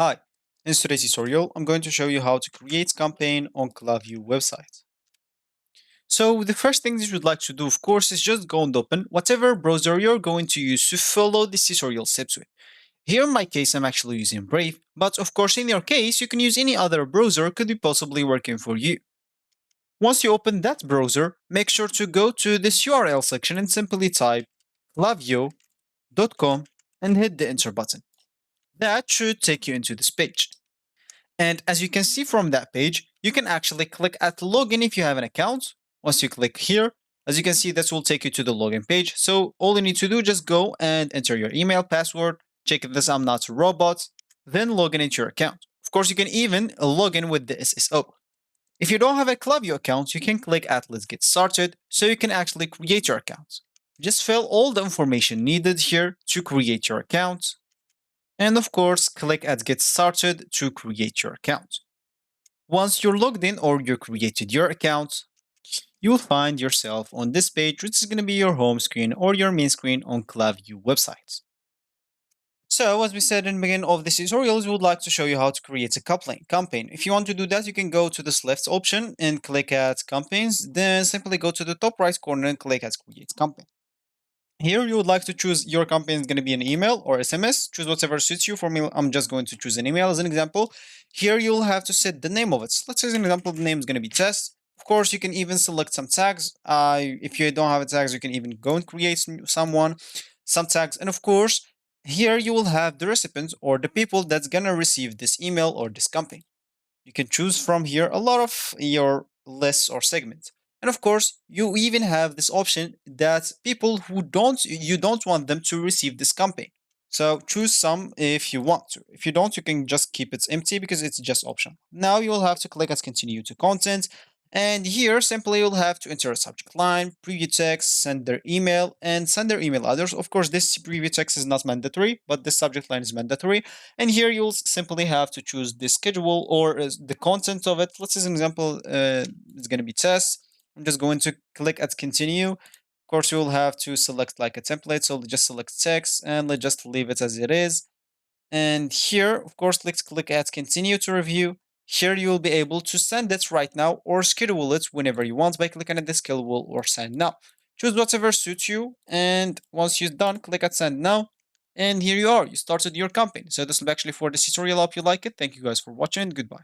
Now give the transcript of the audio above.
Hi, in today's tutorial, I'm going to show you how to create campaign on Klaviyo website. So the first thing that you would like to do, of course, is just go and open whatever browser you're going to use to follow this tutorial steps with. Here in my case, I'm actually using Brave, but of course in your case, you can use any other browser could be possibly working for you. Once you open that browser, make sure to go to this URL section and simply type klaviyo.com and hit the enter button. That should take you into this page. And as you can see from that page, you can actually click at login if you have an account. Once you click here, as you can see, this will take you to the login page. So all you need to do, just go and enter your email, password, check if this I'm not a robot, then log in into your account. Of course, you can even log in with the SSO. If you don't have a Klaviyo account, you can click at let's get started so you can actually create your account. Just fill all the information needed here to create your account. And of course, click at Get Started to create your account. Once you're logged in or you created your account, you'll find yourself on this page, which is going to be your home screen or your main screen on Klaviyo website. So, as we said in the beginning of this tutorial, we would like to show you how to create a campaign. If you want to do that, you can go to this left option and click at campaigns. Then simply go to the top right corner and click at create campaign. Here you would like to choose your campaign is going to be an email or SMS. Choose whatever suits you. For me, I'm just going to choose an email as an example. Here you'll have to set the name of it. So let's say as an example, the name is going to be test. Of course, you can even select some tags. If you don't have a tags, you can even go and create some tags. And of course, here you will have the recipients or the people that's going to receive this email or this campaign. You can choose from here a lot of your lists or segments. And of course, you even have this option that people who you don't want them to receive this campaign. So choose some if you want to. If you don't, you can just keep it empty because it's just optional. Now you will have to click as continue to content. And here, simply you'll have to enter a subject line, preview text, send their email, and send their email address. Of course, this preview text is not mandatory, but this subject line is mandatory. And here you'll simply have to choose the schedule or the content of it. Let's say, an example, it's going to be test. I'm just going to click at continue. Of course, you'll have to select like a template. So just select text and let's just leave it as it is. And here, of course, let's click at continue to review. Here you will be able to send it right now or schedule it whenever you want by clicking at the schedule or send now. Choose whatever suits you. And once you're done, click at send now. And here you are. You started your campaign. So this will be actually for this tutorial. I hope you like it. Thank you guys for watching. Goodbye.